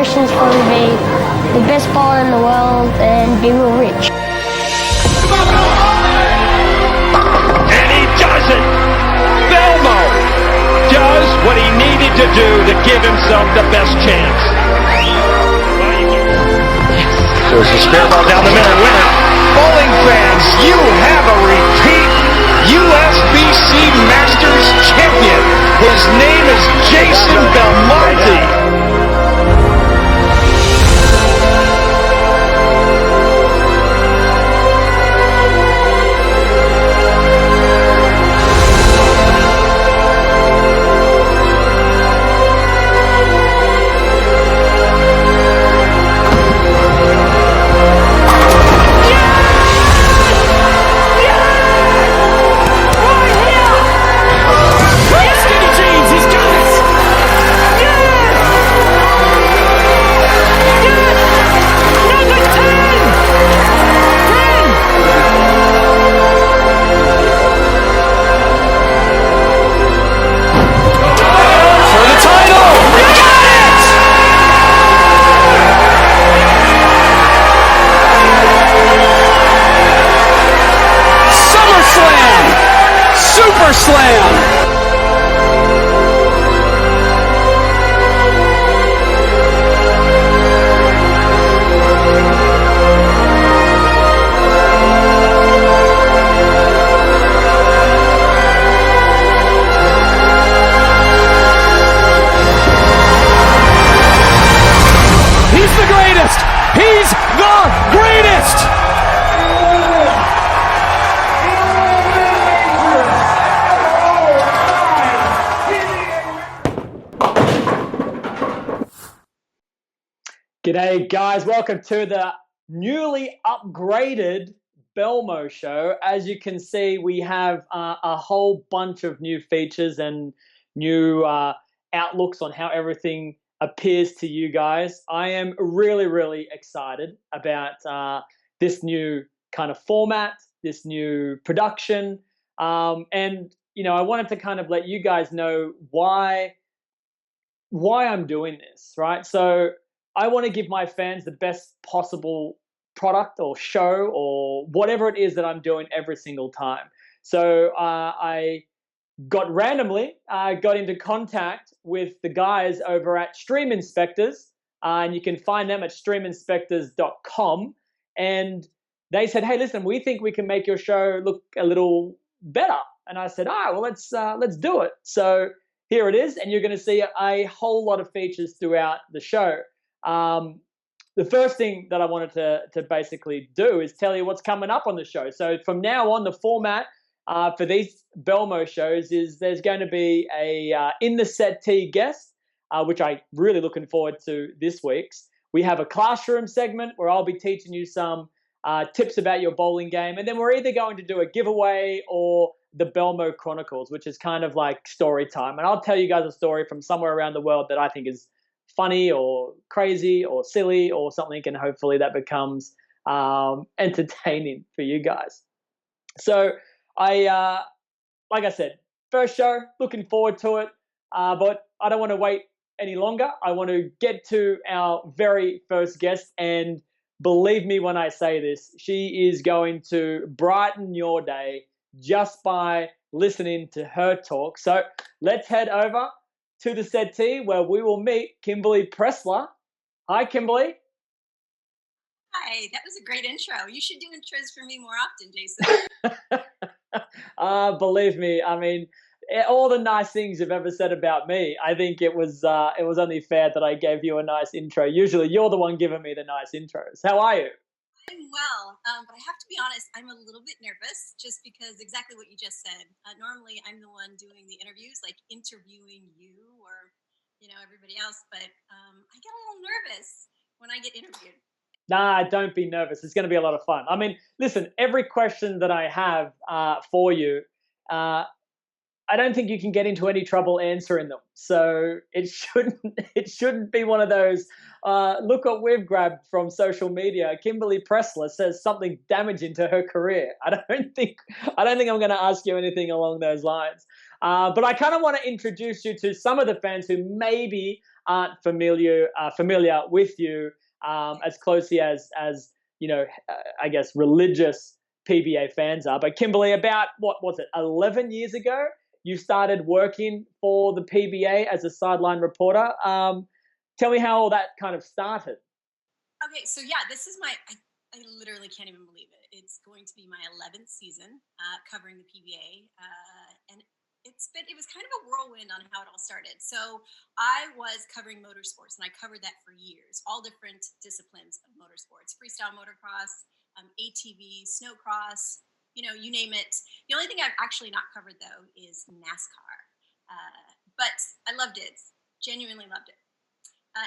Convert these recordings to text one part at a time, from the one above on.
aspirations are to be the best bowler in the world and be real rich. And he does it! Belmo does what he needed to do to give himself the best chance. So it's a spare ball down the middle. Winner. Bowling fans, you have a repeat USBC Masters champion. His name is Jason Belmonte. Slam! He's the greatest! He's the greatest! G'day guys, welcome to the newly upgraded Belmo Show. As you can see, we have a whole bunch of new features and new outlooks on how everything appears to you guys. I am really excited about this new kind of format, this new production, and I wanted to kind of let you guys know why I'm doing this, right? So I want to give my fans the best possible product or show or whatever it is that I'm doing every single time. So I got into contact with the guys over at Stream Inspectors, and you can find them at streaminspectors.com. And they said, "Hey, listen, we think we can make your show look a little better." And I said, "Well, let's do it." So here it is, and you're going to see a whole lot of features throughout the show. The first thing that I wanted to basically do is tell you what's coming up on the show. So from now on, the format for these Belmo shows is there's going to be a in the Settee guest, which I'm really looking forward to this week's. We have a classroom segment where I'll be teaching you some tips about your bowling game, and then we're either going to do a giveaway or the Belmo Chronicles, which is kind of like story time. And I'll tell you guys a story from somewhere around the world that I think is funny or crazy or silly or something, and hopefully that becomes entertaining for you guys. So like I said, first show, looking forward to it, but I don't want to wait any longer. I want to get to our very first guest, and believe me when I say this, she is going to brighten your day just by listening to her talk. So let's head over to the Settee where we will meet Kimberly Pressler. Hi, Kimberly. Hi, that was a great intro. You should do intros for me more often, Jason. Believe me, I mean, all the nice things you've ever said about me, I think it was only fair that I gave you a nice intro. Usually you're the one giving me the nice intros. How are you? I'm well, but I have to be honest, I'm a little bit nervous just because exactly what you just said. Normally I'm the one doing the interviews, like interviewing you or, everybody else, but I get a little nervous when I get interviewed. Nah, don't be nervous. It's going to be a lot of fun. I mean, listen, every question that I have for you, I don't think you can get into any trouble answering them. So it shouldn't be one of those, look what we've grabbed from social media. Kimberly Pressler says something damaging to her career. I don't think I'm going to ask you anything along those lines. But I kind of want to introduce you to some of the fans who maybe aren't familiar with you as closely as I guess religious PBA fans are. But Kimberly, about what was it, 11 years ago, you started working for the PBA as a sideline reporter. Tell me how all that kind of started. Okay, so yeah, this is I literally can't even believe it. It's going to be my 11th season covering the PBA, and it was kind of a whirlwind on how it all started. So I was covering motorsports, and I covered that for years, all different disciplines of motorsports: freestyle motocross, ATV, snowcross, you name it. The only thing I've actually not covered though is NASCAR, but I loved it, genuinely loved it.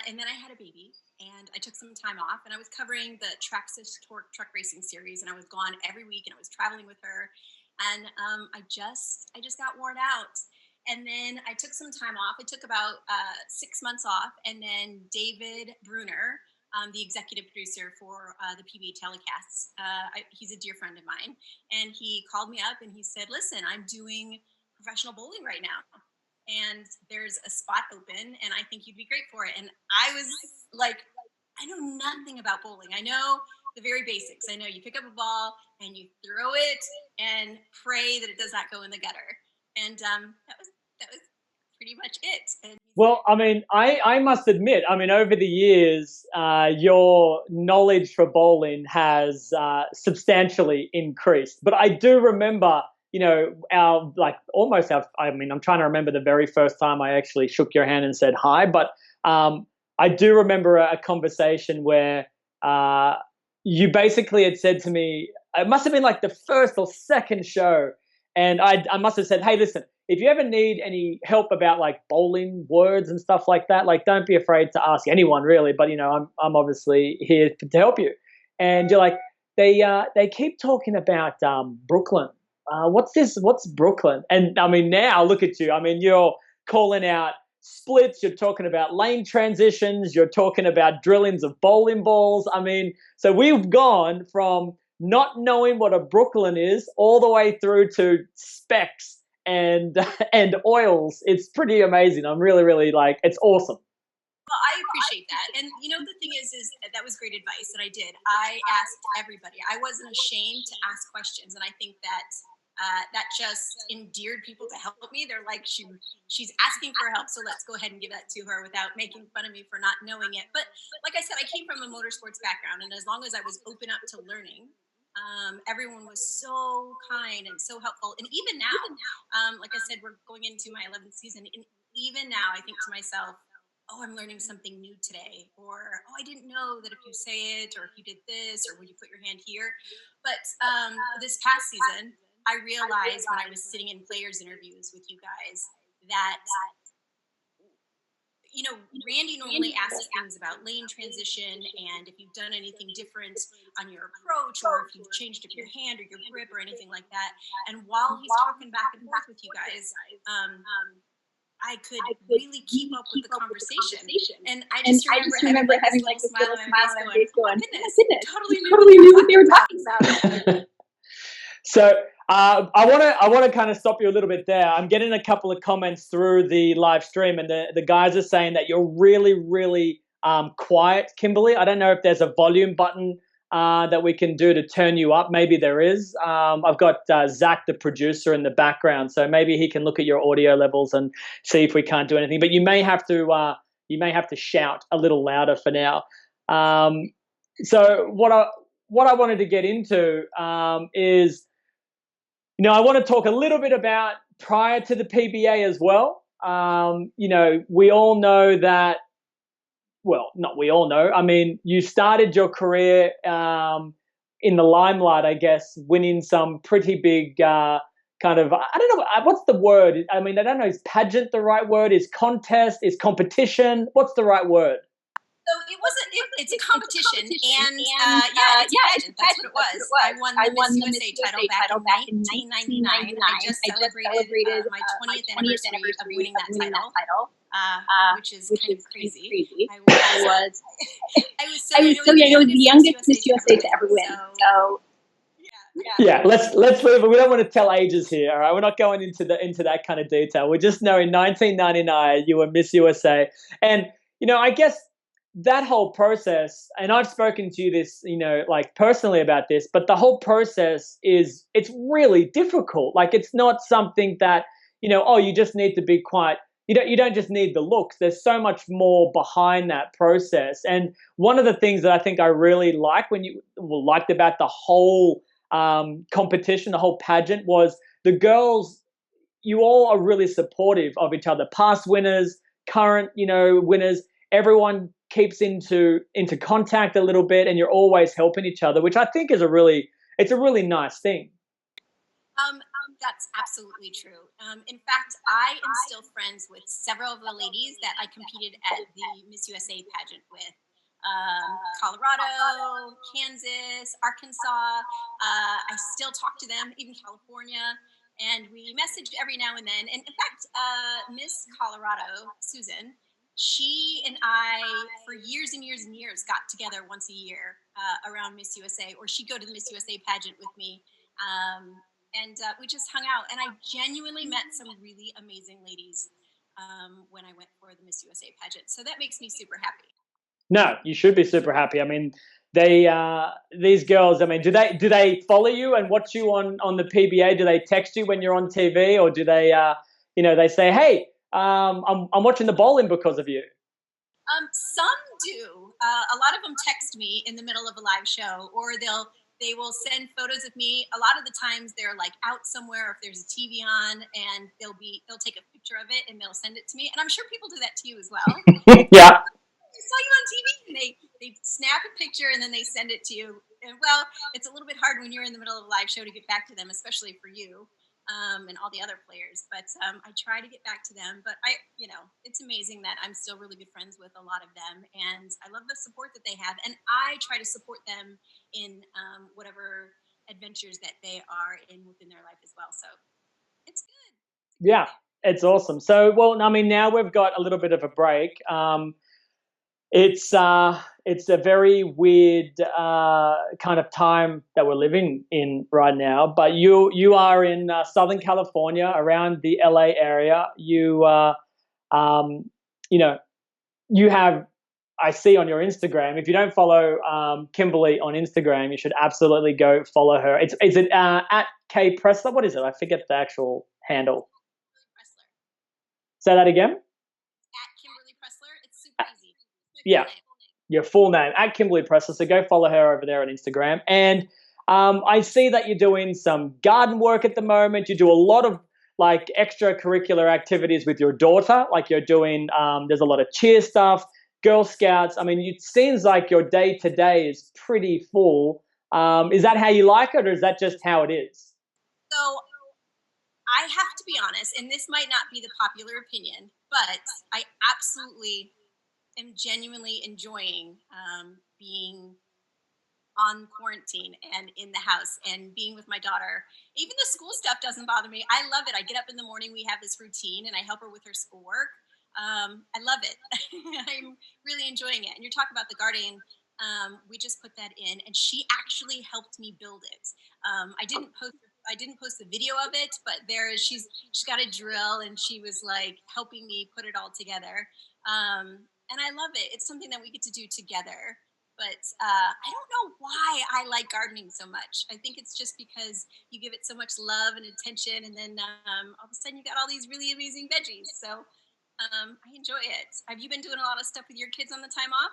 And then I had a baby, and I took some time off, and I was covering the Traxxas Torque Truck Racing Series, and I was gone every week, and I was traveling with her, and I just got worn out. And then I took some time off. I took about 6 months off, and then David Bruner, the executive producer for the PBA telecasts, he's a dear friend of mine, and he called me up and he said, "Listen, I'm doing professional bowling right now, and there's a spot open, and I think you'd be great for it." And I was like, I know nothing about bowling. I know the very basics. I know you pick up a ball and you throw it and pray that it does not go in the gutter. And that was pretty much it. And well, I mean, I must admit, I mean, over the years, your knowledge for bowling has substantially increased. But I do remember, I'm trying to remember the very first time I actually shook your hand and said hi. But I do remember a conversation where you basically had said to me, it must have been like the first or second show, and I must have said, "Hey, listen, if you ever need any help about like bowling words and stuff like that, like don't be afraid to ask anyone really, but I'm obviously here to help you." And you're like, they keep talking about Brooklyn. What's Brooklyn? And I mean, now look at you. I mean, you're calling out splits, you're talking about lane transitions, you're talking about drillings of bowling balls. I mean, so we've gone from not knowing what a Brooklyn is all the way through to specs and oils. It's pretty amazing. I'm really, really it's awesome. Well, I appreciate that. And the thing is that was great advice that I did. I asked everybody. I wasn't ashamed to ask questions. And I think that that just endeared people to help me. They're like, she's asking for help, so let's go ahead and give that to her without making fun of me for not knowing it. But like I said, I came from a motorsports background, and as long as I was open up to learning, everyone was so kind and so helpful. And even now, like I said, we're going into my 11th season, and even now I think to myself, oh, I'm learning something new today, or oh, I didn't know that if you say it, or if you did this, or when you put your hand here. But this past season, I realized when I was sitting in players' interviews with you guys that, Randy normally asks things about lane transition and if you've done anything different on your approach, or if you've changed up your hand or your grip or anything like that. And while he's talking back and forth with you guys, I could really keep up with the conversation. And I just remember having like this little smile on my face going, oh my goodness, totally knew what they were talking about. So I want to kind of stop you a little bit there. I'm getting a couple of comments through the live stream, and the guys are saying that you're really, really quiet, Kimberly. I don't know if there's a volume button that we can do to turn you up. Maybe there is. I've got Zach, the producer, in the background, so maybe he can look at your audio levels and see if we can't do anything. But you may have to shout a little louder for now. So what I wanted to get into is, I want to talk a little bit about prior to the PBA as well. We all know that, well, not we all know. I mean, you started your career in the limelight, I guess, winning some pretty big kind of, I don't know, what's the word? I mean, I don't know, is pageant the right word? Is contest? Is competition? What's the right word? So it's a competition, and it's a pageant. That's what it was. I won the Miss USA title back in 1999. I just celebrated my 20th anniversary of winning that title, which is kind of crazy. I was so young. I was the youngest Miss USA to ever win. So yeah, let's leave it. We don't want to tell ages here. All right, we're not going into that kind of detail. We just know in 1999 you were Miss USA, and I guess that whole process, and I've spoken to you this, like personally about this, but the whole process it's really difficult. Like it's not something that, oh, you just need to be quite, you don't just need the looks. There's so much more behind that process. And one of the things that I think I really liked about the whole competition, the whole pageant, was the girls, you all are really supportive of each other. Past winners, current, winners, everyone keeps into contact a little bit, and you're always helping each other, which I think is it's a really nice thing. That's absolutely true. In fact, I am still friends with several of the ladies that I competed at the Miss USA pageant with. Colorado, Kansas, Arkansas. I still talk to them, even California, and we message every now and then. And in fact, Miss Colorado, Susan, she and I, for years and years and years, got together once a year around Miss USA, or she'd go to the Miss USA pageant with me. And we just hung out, and I genuinely met some really amazing ladies when I went for the Miss USA pageant. So that makes me super happy. No, you should be super happy. I mean, these girls. I mean, do they follow you and watch you on the PBA? Do they text you when you're on TV, or do they they say, hey, I'm watching the bowling because of you? Some do. A lot of them text me in the middle of a live show, or they will send photos of me. A lot of the times they're like out somewhere, or if there's a TV on, and they'll take a picture of it and they'll send it to me. And I'm sure people do that to you as well. Yeah. I saw you on TV, and they snap a picture and then they send it to you. And well, it's a little bit hard when you're in the middle of a live show to get back to them, especially for you and all the other players. But I try to get back to them. But it's amazing that I'm still really good friends with a lot of them, and I love the support that they have. And I try to support them in whatever adventures that they are in within their life as well. So it's good. Yeah, it's awesome. So, well, I mean, now we've got a little bit of a break. It's a very weird kind of time that we're living in right now. But you are in Southern California, around the LA area. You you have. I see on your Instagram. If you don't follow Kimberly on Instagram, you should absolutely go follow her. Is it at K Pressler? What is it? I forget the actual handle. Pressler. Say that again. At Kimberly Pressler. It's super easy. Yeah. Your full name, at Kimberly Pressler. So go follow her over there on Instagram. And I see that you're doing some garden work at the moment. You do a lot of like extracurricular activities with your daughter. Like you're doing, there's a lot of cheer stuff, Girl Scouts. I mean, it seems like your day to day is pretty full. Is that how you like it, or is that just how it is? So I have to be honest, and this might not be the popular opinion, but I absolutely am genuinely enjoying being on quarantine and in the house and being with my daughter. Even the school stuff doesn't bother me. I love it. I get up in the morning, we have this routine, and I help her with her schoolwork. I love it. I'm really enjoying it. And you're talking about the garden. We just put that in, and she actually helped me build it. I didn't post the video of it, but she's got a drill, and she was like helping me put it all together. And I love it. It's something that we get to do together. But I don't know why I like gardening so much. I think it's just because you give it so much love and attention, and then all of a sudden you got all these really amazing veggies. So I enjoy it. Have you been doing a lot of stuff with your kids on the time off?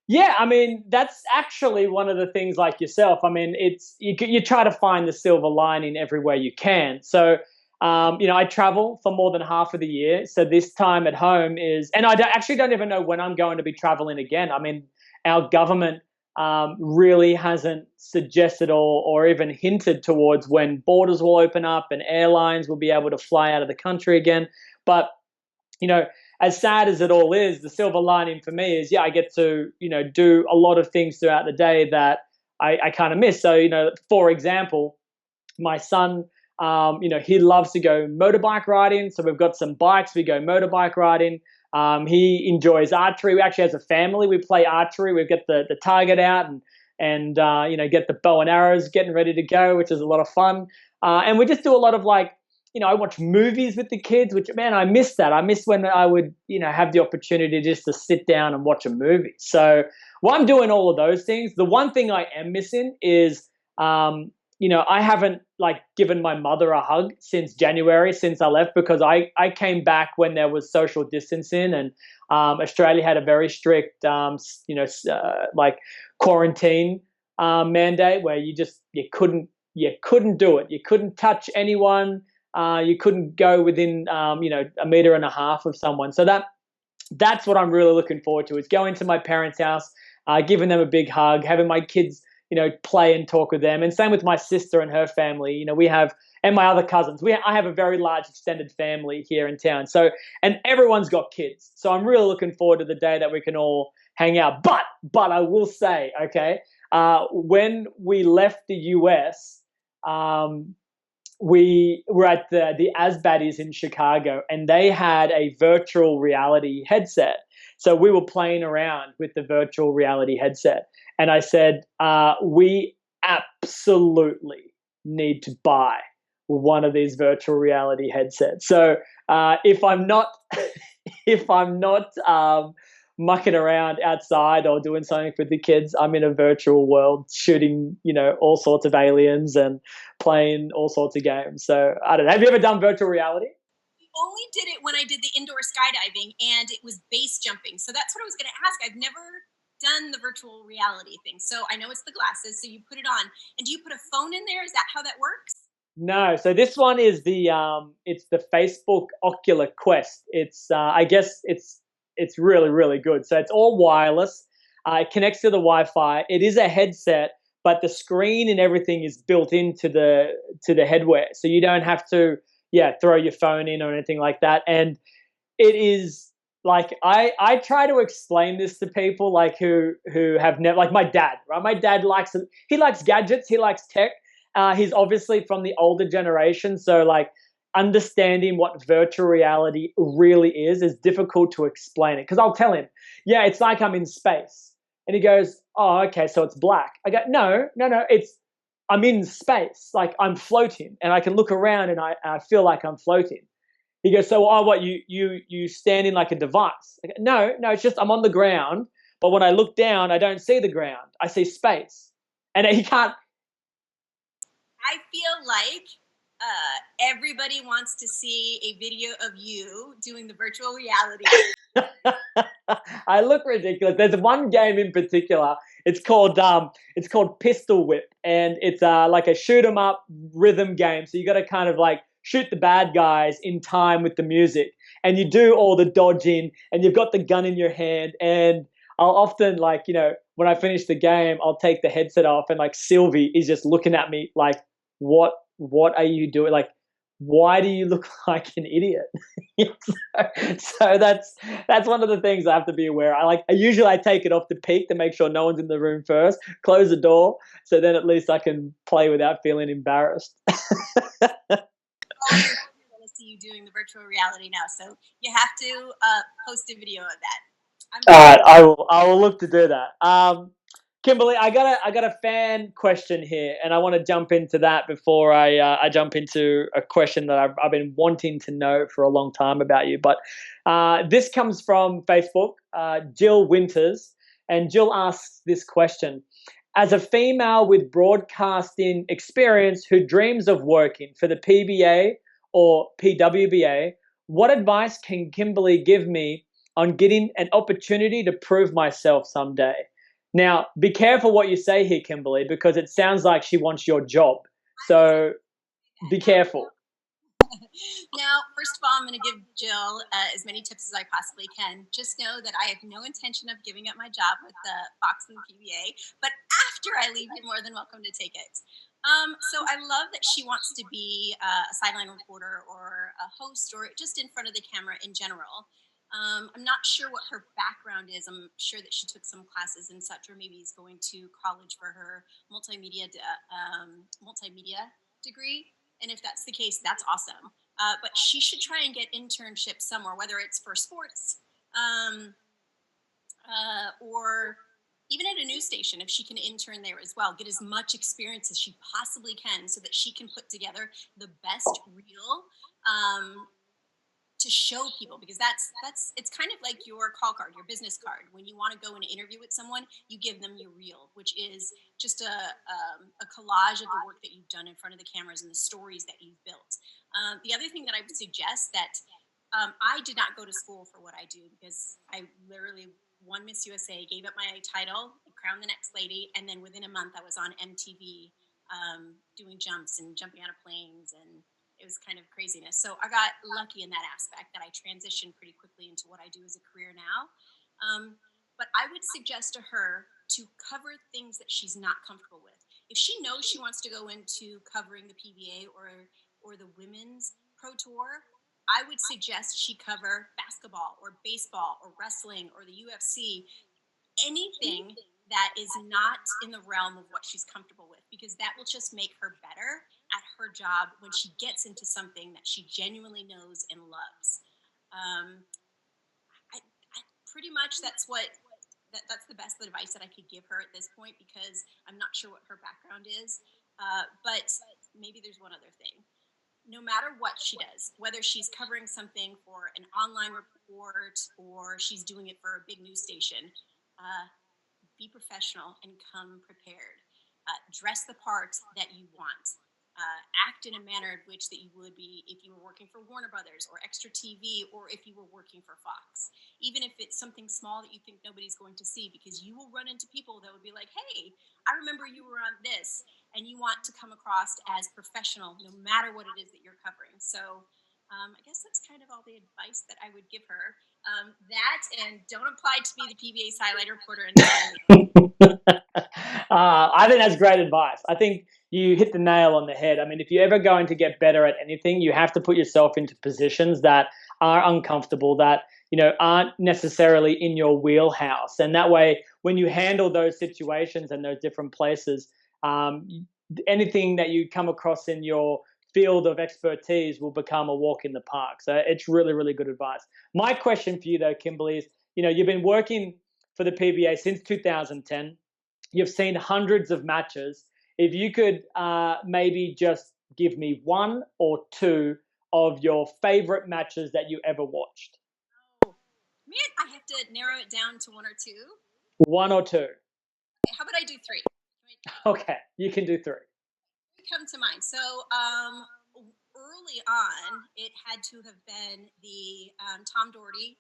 Yeah, I mean, that's actually one of the things, like yourself. I mean, it's you try to find the silver lining everywhere you can. So, I travel for more than half of the year. So this time at home and I actually don't even know when I'm going to be traveling again. I mean, our government really hasn't suggested or even hinted towards when borders will open up and airlines will be able to fly out of the country again. But as sad as it all is, the silver lining for me is, I get to, do a lot of things throughout the day that I kind of miss. So, for example, my son, he loves to go motorbike riding. So we've got some bikes. We go motorbike riding. He enjoys archery. We actually, as a family, we play archery. We get the target out and get the bow and arrows getting ready to go, which is a lot of fun. And we just do a lot of like I watch movies with the kids, which, man, I miss that. I miss when I would, have the opportunity just to sit down and watch a movie. So, well, I'm doing all of those things. The one thing I am missing is, I haven't like given my mother a hug since January, since I left, because I came back when there was social distancing, and Australia had a very strict, like quarantine mandate where you couldn't do it. You couldn't touch anyone. You couldn't go within, a meter and a half of someone. So that's what I'm really looking forward to, is going to my parents' house, giving them a big hug, having my kids, play and talk with them. And same with my sister and her family. We have, and my other cousins. I have a very large extended family here in town. So, and everyone's got kids. So I'm really looking forward to the day that we can all hang out. But I will say, okay, when we left the US, we were at the Asbaddies in Chicago, and they had a virtual reality headset. So we were playing around with the virtual reality headset. And I said, we absolutely need to buy one of these virtual reality headsets. So if I'm not, if I'm not mucking around outside or doing something with the kids, I'm in a virtual world shooting, all sorts of aliens and playing all sorts of games. So I don't know. Have you ever done virtual reality? Only did it when I did the indoor skydiving, and it was base jumping. So that's what I was going to ask. I've never done the virtual reality thing. So I know it's the glasses. So you put it on, and do you put a phone in there? Is that how that works? No. So this one is it's the Facebook Oculus Quest. It's I guess it's really, really good. So it's all wireless. It connects to the Wi-Fi. It is a headset, but the screen and everything is built into the headwear, so you don't have to throw your phone in or anything like that. And it is like, I try to explain this to people like who have never, like my dad, right? My dad likes gadgets, he likes tech. He's obviously from the older generation, so like understanding what virtual reality really is difficult to explain it. Because I'll tell him, yeah, it's like I'm in space, and he goes, oh, okay, so it's black. I go, no, I'm in space, like I'm floating, and I can look around and I feel like I'm floating. He goes, so what, you standing like a device? I go, no, it's just I'm on the ground, but when I look down, I don't see the ground, I see space. And he can't. I feel like everybody wants to see a video of you doing the virtual reality. I look ridiculous. There's one game in particular. It's called Pistol Whip, and it's like a shoot 'em up rhythm game. So you got to kind of like shoot the bad guys in time with the music, and you do all the dodging, and you've got the gun in your hand. And I'll often, like, when I finish the game, I'll take the headset off, and like Sylvie is just looking at me like, what are you doing? Like, why do you look like an idiot? So that's one of the things I have to be aware of. I usually take it off the peak to make sure no one's in the room first, close the door, so then at least I can play without feeling embarrassed. I want to see you doing the virtual reality now, so you have to post a video of that. All right, I will look to do that. Kimberly, I got a fan question here, and I want to jump into that before I jump into a question that I've been wanting to know for a long time about you. But this comes from Facebook, Jill Winters, and Jill asks this question: as a female with broadcasting experience who dreams of working for the PBA or PWBA, what advice can Kimberly give me on getting an opportunity to prove myself someday? Now, be careful what you say here, Kimberly, because it sounds like she wants your job. So be careful. Now, first of all, I'm going to give Jill as many tips as I possibly can. Just know that I have no intention of giving up my job with the Fox and the PBA, but after I leave, you're more than welcome to take it. So I love that she wants to be a sideline reporter or a host or just in front of the camera in general. I'm not sure what her background is. I'm sure that she took some classes and such, or maybe is going to college for her multimedia degree. And if that's the case, that's awesome. But she should try and get internships somewhere, whether it's for sports or even at a news station, if she can intern there as well, get as much experience as she possibly can so that she can put together the best reel to show people, because that's it's kind of like your call card, your business card. When you want to go and interview with someone, you give them your reel, which is just a collage of the work that you've done in front of the cameras and the stories that you've built. The other thing that I would suggest that I did not go to school for what I do, because I literally won Miss USA, gave up my title, crowned the next lady, and then within a month I was on MTV doing jumps and jumping out of planes, and it was kind of craziness. So I got lucky in that aspect, that I transitioned pretty quickly into what I do as a career now. But I would suggest to her to cover things that she's not comfortable with. If she knows she wants to go into covering the PBA or the women's pro tour, I would suggest she cover basketball or baseball or wrestling or the UFC, anything that is not in the realm of what she's comfortable with, because that will just make her better at her job when she gets into something that she genuinely knows and loves. I pretty much that's the best advice that I could give her at this point, because I'm not sure what her background is. But maybe there's one other thing. No matter what she does, whether she's covering something for an online report or she's doing it for a big news station, be professional and come prepared. Dress the part that you want. Act in a manner in which that you would be if you were working for Warner Brothers or Extra TV, or if you were working for Fox. Even if it's something small that you think nobody's going to see, because you will run into people that would be like, hey, I remember you were on this, and you want to come across as professional no matter what it is that you're covering. So I guess that's kind of all the advice that I would give her. That, and don't apply to be the PBA highlight reporter in the I think that's great advice. I think you hit the nail on the head. I mean, if you're ever going to get better at anything, you have to put yourself into positions that are uncomfortable, that aren't necessarily in your wheelhouse, and that way, when you handle those situations and those different places, anything that you come across in your field of expertise will become a walk in the park. So it's really, really good advice. My question for you, though, Kimberly, is you've been working for the PBA since 2010. You've seen hundreds of matches. If you could maybe just give me one or two of your favorite matches that you ever watched. Oh, man, I have to narrow it down to one or two. One or two. Okay, how about I do three? Okay, you can do three. Come to mind. So early on, it had to have been the Tom Doherty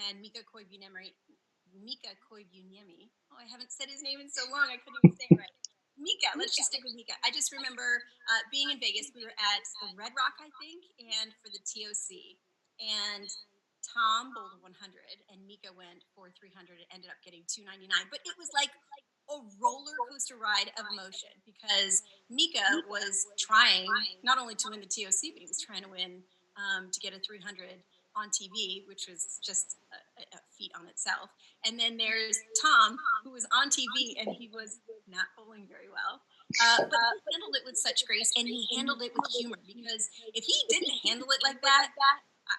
and Mika Koivuniemi. Oh, I haven't said his name in so long, I couldn't even say it right. Mika, let's just stick with Mika. I just remember being in Vegas. We were at the Red Rock, I think, and for the TOC. And Tom bowled 100, and Mika went for 300 and ended up getting 299. But it was like a roller coaster ride of emotion, because Mika was trying not only to win the TOC, but he was trying to win to get a 300 on TV, which was just a feat on itself. And then there's Tom, who was on TV, and he was not bowling very well. But he handled it with such grace, and he handled it with humor, because if he didn't handle it like that,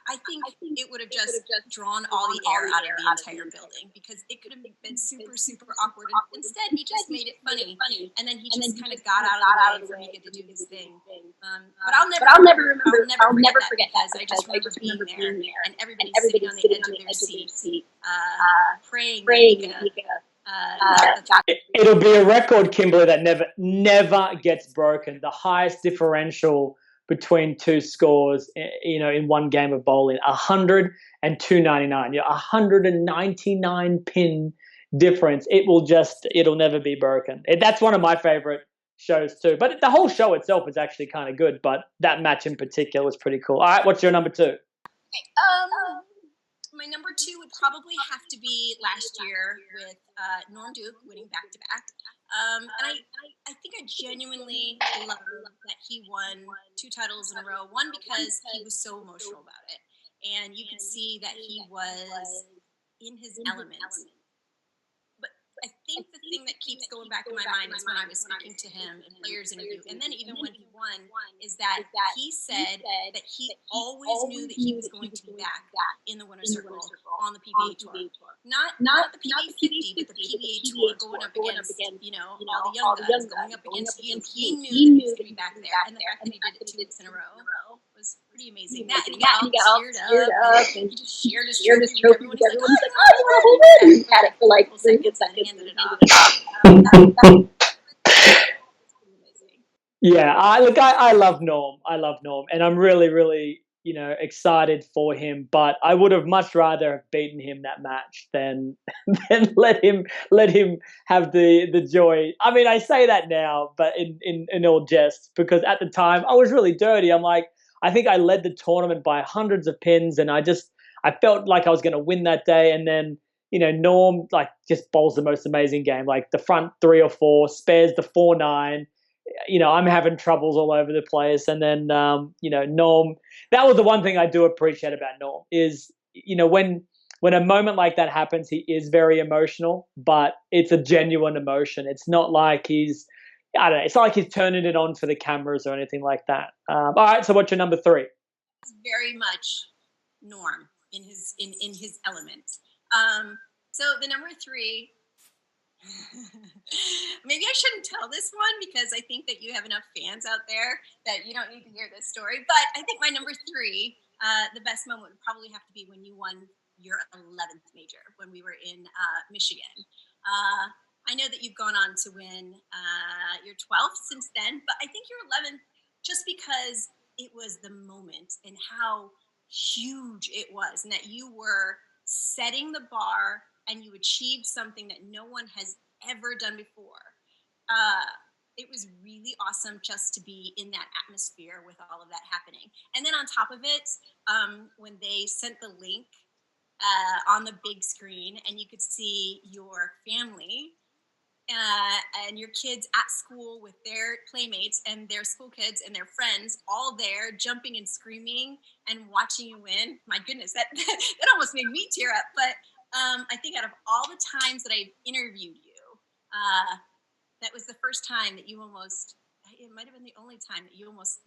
I think it would have just drawn all the air out of the entire building, because it could have been super, super awkward. And instead, he just made it funny, and then he just kind of got out of the way for Mika to do his thing. But I'll never forget that, because I just remember being there and everybody sitting on the edge of their seat, praying that Mika. It'll be a record, Kimberly, that never gets broken. The highest differential between two scores, in one game of bowling, 100 and 299. 199 pin difference. It'll never be broken. That's one of my favorite shows too. But the whole show itself is actually kind of good. But that match in particular was pretty cool. All right, what's your number two? Okay, my number two would probably have to be last year with Norm Duke winning back-to-back. And I think I genuinely love that he won 2 titles in a row. One, because he was so emotional about it, and you could see that he was in his element. But I think the thing that keeps going back in my mind is when I was speaking to him in players interview, and then even when he won, is that he said that he always knew that he was going to be back in the winner's circle on the PBA tour. Not the PBA 50, but the PBA tour, going up against, all the young guys, going up against you. He knew that he was going to be back there, and the fact that he did it 2 weeks in a row was pretty amazing. That, and he got all cheered up, and he just shared his trophy with everyone. He's like, oh, I want to hold it. He had it for like 2 seconds and handed it off. Yeah, I love Norm. I love Norm, and I'm really, really, excited for him. But I would have much rather have beaten him that match than let him have the joy. I mean, I say that now, but in all jest, because at the time I was really dirty. I'm like, I think I led the tournament by hundreds of pins, and I felt like I was going to win that day, and then Norm just bowls the most amazing game, like the front 3 or 4, spares the 4-9. I'm having troubles all over the place. And then, Norm, that was the one thing I do appreciate about Norm is, when a moment like that happens, he is very emotional, but it's a genuine emotion. It's not like it's not like he's turning it on for the cameras or anything like that. All right. So what's your number 3? It's very much Norm in his element. So the number 3, maybe I shouldn't tell this one because I think that you have enough fans out there that you don't need to hear this story. But I think my number 3, the best moment would probably have to be when you won your 11th major when we were in Michigan. I know that you've gone on to win your 12th since then, but I think your 11th just because it was the moment and how huge it was and that you were setting the bar and you achieved something that no one has ever done before. It was really awesome just to be in that atmosphere with all of that happening. And then on top of it, when they sent the link on the big screen and you could see your family and your kids at school with their playmates and their school kids and their friends all there jumping and screaming and watching you win. My goodness, that almost made me tear up. But I think out of all the times that I interviewed you, that was the first time that you almost, it might have been the only time that you almost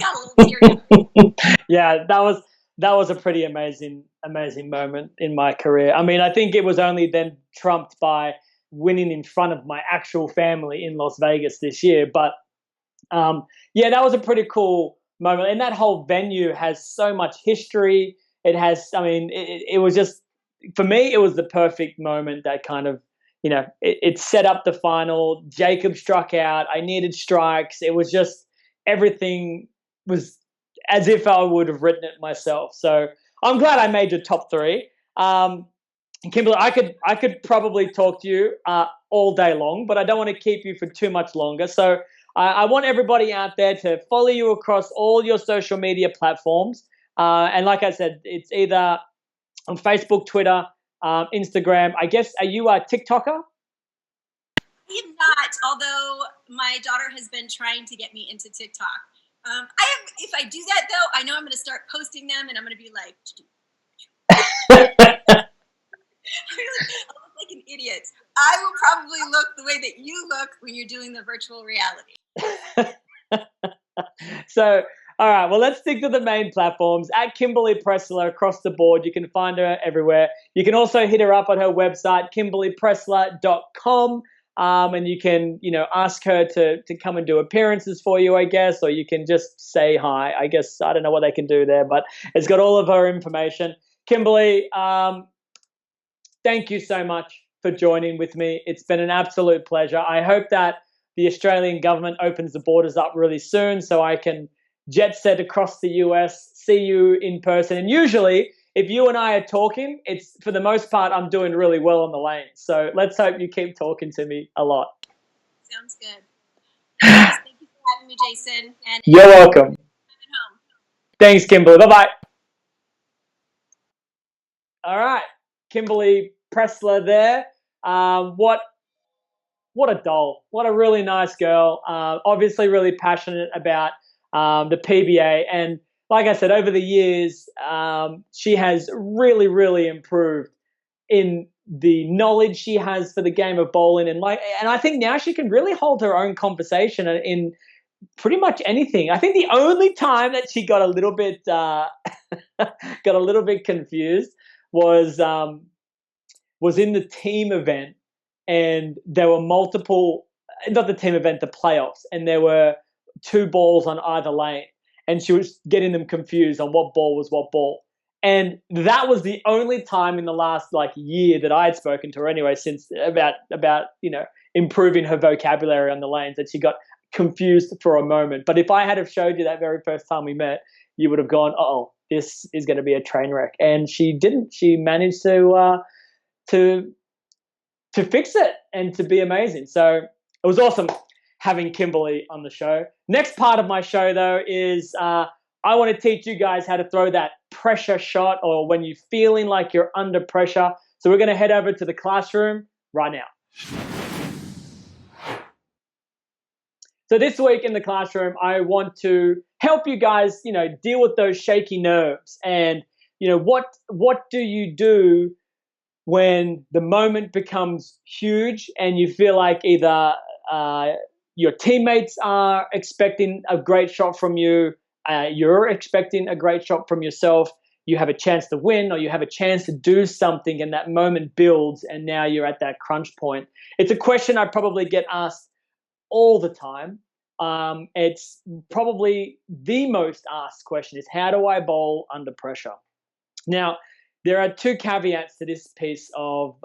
got a little teary. Yeah, that was a pretty amazing moment in my career. I mean, I think it was only then trumped by winning in front of my actual family in Las Vegas this year. But that was a pretty cool moment. And that whole venue has so much history. It has, I mean, it was just, for me, it was the perfect moment that kind of, it set up the final. Jacob struck out. I needed strikes. It was just, everything was as if I would have written it myself. So I'm glad I made your top 3. Kimberly, I could probably talk to you all day long, but I don't want to keep you for too much longer. So I want everybody out there to follow you across all your social media platforms. And like I said, it's either on Facebook, Twitter, Instagram. I guess, are you a TikToker? I am not, although my daughter has been trying to get me into TikTok. If I do that, though, I know I'm going to start posting them, and I'm going to be like, I look like an idiot. I will probably look the way that you look when you're doing the virtual reality. So, all right, well, let's stick to the main platforms. At Kimberly Pressler across the board. You can find her everywhere. You can also hit her up on her website, kimberlypressler.com. And you can, ask her to come and do appearances for you, I guess, or you can just say hi. I guess, I don't know what they can do there, but it's got all of her information. Kimberly, thank you so much for joining with me. It's been an absolute pleasure. I hope that the Australian government opens the borders up really soon so I can jet set across the US, see you in person. And usually, if you and I are talking, it's, for the most part, I'm doing really well on the lane. So let's hope you keep talking to me a lot. Sounds good. Thank you for having me, Jason. And you're welcome. Home. Thanks, Kimberly. Bye-bye. All right. Kimberly Pressler there. What a doll. What a really nice girl. Obviously really passionate about the PBA. And like I said, over the years, she has really, really improved in knowledge she has for the game of bowling, and I think now she can really hold her own conversation in pretty much anything. I think the only time that she got a little bit confused was in the team event, and there were multiple, not the team event, the playoffs, and there were 2 balls on either lane, and she was getting them confused on what ball was what ball. And that was the only time in the last year that I had spoken to her anyway, since about improving her vocabulary on the lanes, that she got confused for a moment. But if I had have showed you that very first time we met, you would have gone, "Oh, this is going to be a train wreck." And she didn't. She managed to fix it and to be amazing. So it was awesome having Kimberly on the show. Next part of my show, though, is I want to teach you guys how to throw that pressure shot, or when you're feeling like you're under pressure. So we're going to head over to the classroom right now. So this week in the classroom, I want to help you guys, deal with those shaky nerves. And, what do you do when the moment becomes huge and you feel like either your teammates are expecting a great shot from you, you're expecting a great shot from yourself, you have a chance to win, or you have a chance to do something, and that moment builds, and now you're at that crunch point. It's a question I probably get asked all the time. It's probably the most asked question is, how do I bowl under pressure? Now, there are 2 caveats to this piece of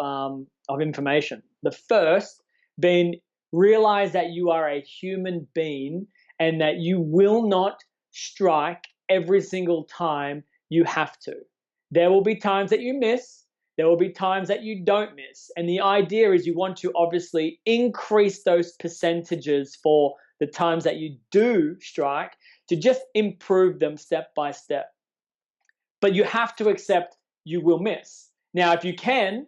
information. The first being, realize that you are a human being and that you will not strike every single time you have to. There will be times that you miss. There will be times that you don't miss. And the idea is you want to obviously increase those percentages for the times that you do strike to just improve them step by step. But you have to accept you will miss. Now, if you can,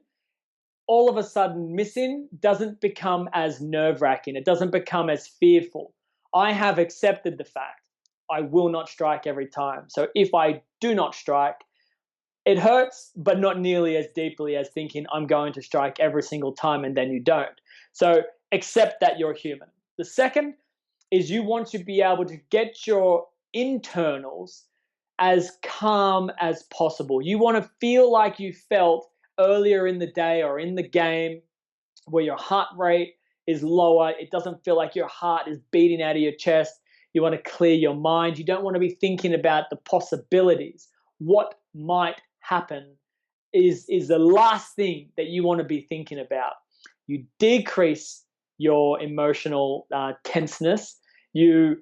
all of a sudden missing doesn't become as nerve-wracking. It doesn't become as fearful. I have accepted the fact I will not strike every time. So if I do not strike, it hurts, but not nearly as deeply as thinking I'm going to strike every single time and then you don't. So accept that you're human. The second is you want to be able to get your internals as calm as possible. You want to feel like you felt earlier in the day or in the game, where your heart rate is lower. It doesn't feel like your heart is beating out of your chest. You want to clear your mind. You don't want to be thinking about the possibilities. What might happen is the last thing that you want to be thinking about. You decrease your emotional tenseness. You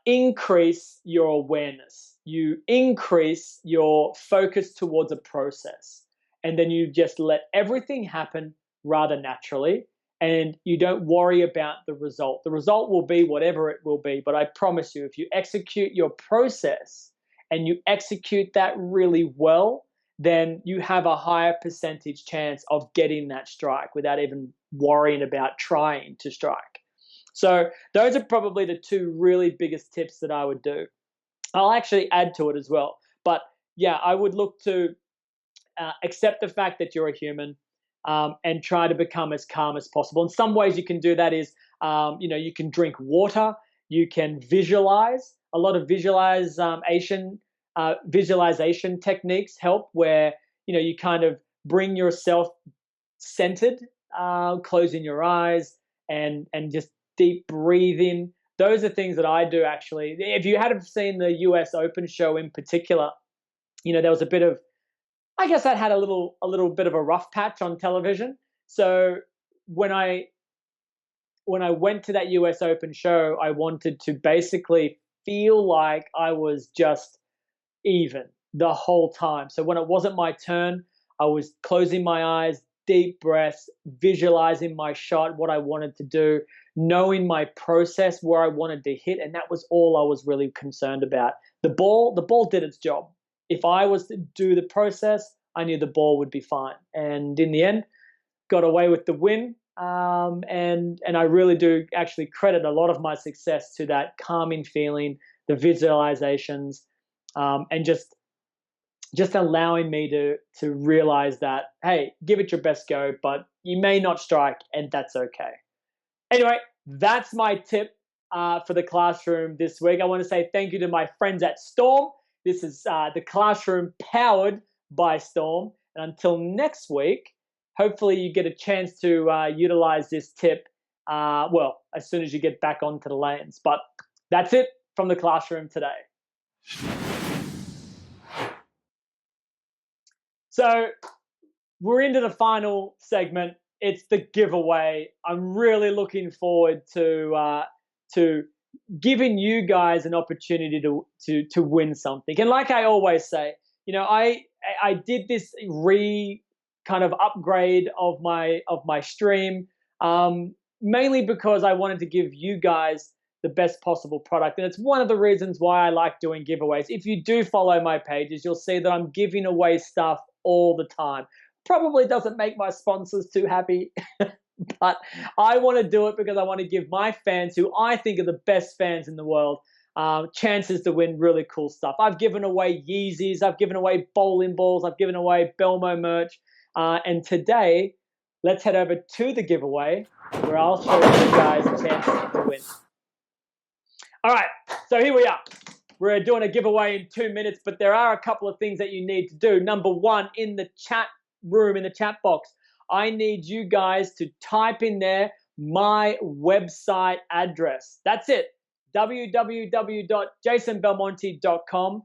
increase your awareness. You increase your focus towards a process. And then you just let everything happen rather naturally. And you don't worry about the result. The result will be whatever it will be. But I promise you, if you execute your process and you execute that really well, then you have a higher percentage chance of getting that strike without even worrying about trying to strike. So those are probably the 2 really biggest tips that I would do. I'll actually add to it as well. But yeah, I would look to accept the fact that you're a human. And try to become as calm as possible. In some ways you can do that is, you can drink water, you can visualize. A lot of visualization techniques help, where, you kind of bring yourself centered, closing your eyes and just deep breathing. Those are things that I do actually. If you had seen the US Open show in particular, there was a bit of, I guess that had a little bit of a rough patch on television. So when I went to that US Open show, I wanted to basically feel like I was just even the whole time. So when it wasn't my turn, I was closing my eyes, deep breaths, visualizing my shot, what I wanted to do, knowing my process, where I wanted to hit, and that was all I was really concerned about. The ball did its job. If I was to do the process, I knew the ball would be fine. And in the end, got away with the win. And I really do actually credit a lot of my success to that calming feeling, the visualizations, and just just allowing me to realize that, hey, give it your best go, but you may not strike, and that's okay. Anyway, that's my tip for the classroom this week. I want to say thank you to my friends at Storm. This is the classroom powered by Storm. And until next week, hopefully you get a chance to utilize this tip, as soon as you get back onto the lanes. But that's it from the classroom today. So we're into the final segment. It's the giveaway. I'm really looking forward to giving you guys an opportunity to win something. And like I always say, I did this kind of upgrade of my stream, mainly because I wanted to give you guys the best possible product. And it's one of the reasons why I like doing giveaways. If you do follow my pages, you'll see that I'm giving away stuff all the time. Probably doesn't make my sponsors too happy, but I want to do it because I want to give my fans, who I think are the best fans in the world, chances to win really cool stuff. I've given away Yeezys, I've given away bowling balls, I've given away Belmo merch, and today, let's head over to the giveaway where I'll show you guys a chance to win. All right, so here we are. We're doing a giveaway in 2 minutes, but there are a couple of things that you need to do. Number one, in the chat room, in the chat box, I need you guys to type in there my website address. That's it, www.jasonbelmonte.com.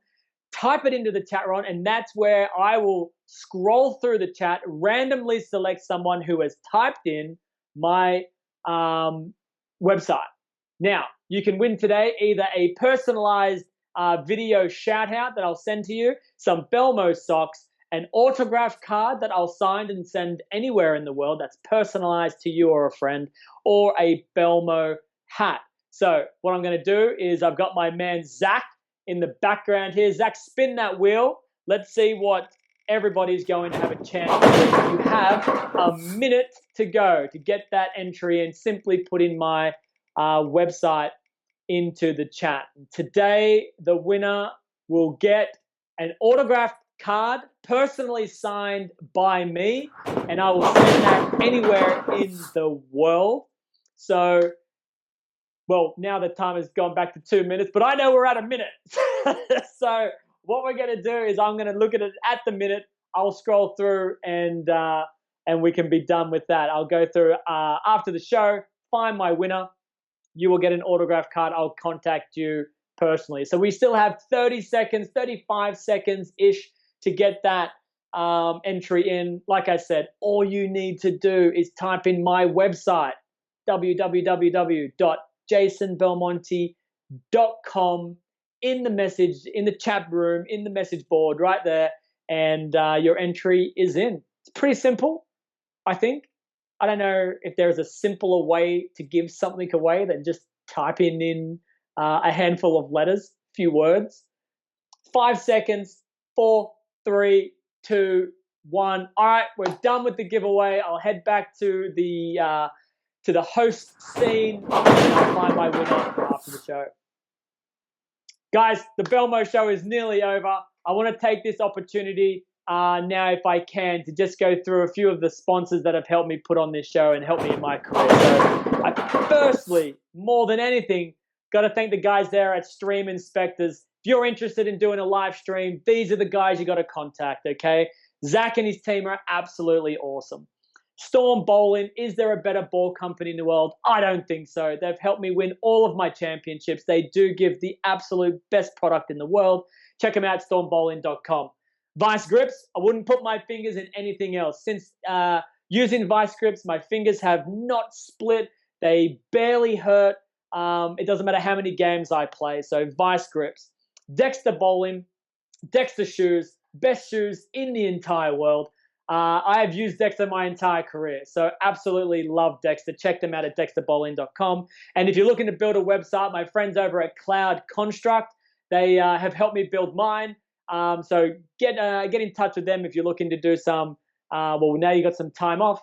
Type it into the chat room, and that's where I will scroll through the chat, randomly select someone who has typed in my website. Now, you can win today either a personalized video shout out that I'll send to you, some Belmo socks, an autograph card that I'll sign and send anywhere in the world that's personalized to you or a friend, or a Belmo hat. So what I'm going to do is I've got my man Zach in the background here. Zach, spin that wheel. Let's see what everybody's going to have a chance to do. You have a minute to go to get that entry and simply put in my website into the chat. Today, the winner will get an autographed card personally signed by me, and I will send that anywhere in the world. So, well, now the time has gone back to 2 minutes, but I know we're at a minute. So what we're going to do is I'm going to look at it at the minute. I'll scroll through and we can be done with that. I'll go through after the show, find my winner. You will get an autograph card. I'll contact you personally. So we still have 30 seconds, 35 seconds-ish to get that entry in. Like I said, all you need to do is type in my website, www.jasonbelmonte.com, in the message, in the chat room, in the message board right there, and your entry is in. It's pretty simple, I think. I don't know if there's a simpler way to give something away than just typing in a handful of letters, few words. 5 seconds, 4, 3, 2, 1. All right, we're done with the giveaway. I'll head back to the host scene, and I'll find my winner after the show. Guys, the Belmo Show is nearly over. I want to take this opportunity now, if I can, to just go through a few of the sponsors that have helped me put on this show and helped me in my career. So I firstly, more than anything, got to thank the guys there at Stream Inspectors. If you're interested in doing a live stream, these are the guys you got to contact, okay? Zach and his team are absolutely awesome. Storm Bowling, is there a better ball company in the world? I don't think so. They've helped me win all of my championships. They do give the absolute best product in the world. Check them out, stormbowling.com. Vice grips, I wouldn't put my fingers in anything else. Since using vice grips, my fingers have not split. They barely hurt. It doesn't matter how many games I play. So vice grips. Dexter Bowling, Dexter shoes, best shoes in the entire world. I have used Dexter my entire career, so absolutely love Dexter. Check them out at dexterbowling.com. And if you're looking to build a website, my friends over at Cloud Construct, they have helped me build mine. So get in touch with them if you're looking to do some. Well, now you got some time off.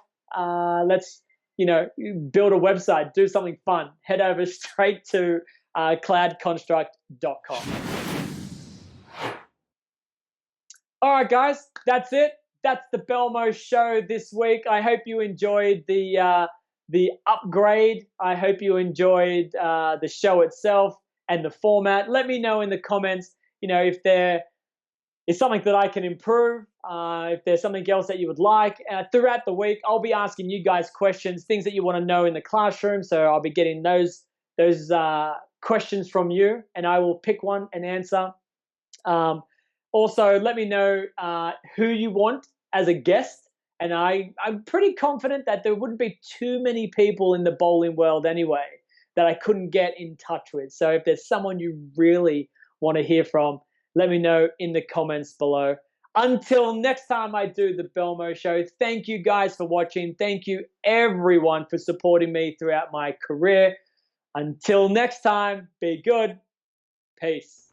Let's build a website, do something fun. Head over straight to cloudconstruct.com. All right, guys, that's it. That's the Belmo Show this week. I hope you enjoyed the upgrade. I hope you enjoyed the show itself and the format. Let me know in the comments, if there is something that I can improve, if there's something else that you would like. Throughout the week, I'll be asking you guys questions, things that you want to know in the classroom. So I'll be getting those questions from you, and I will pick one and answer. Also, let me know who you want as a guest. And I'm pretty confident that there wouldn't be too many people in the bowling world anyway that I couldn't get in touch with. So if there's someone you really want to hear from, let me know in the comments below. Until next time I do the Belmo Show, thank you guys for watching. Thank you everyone for supporting me throughout my career. Until next time, be good. Peace.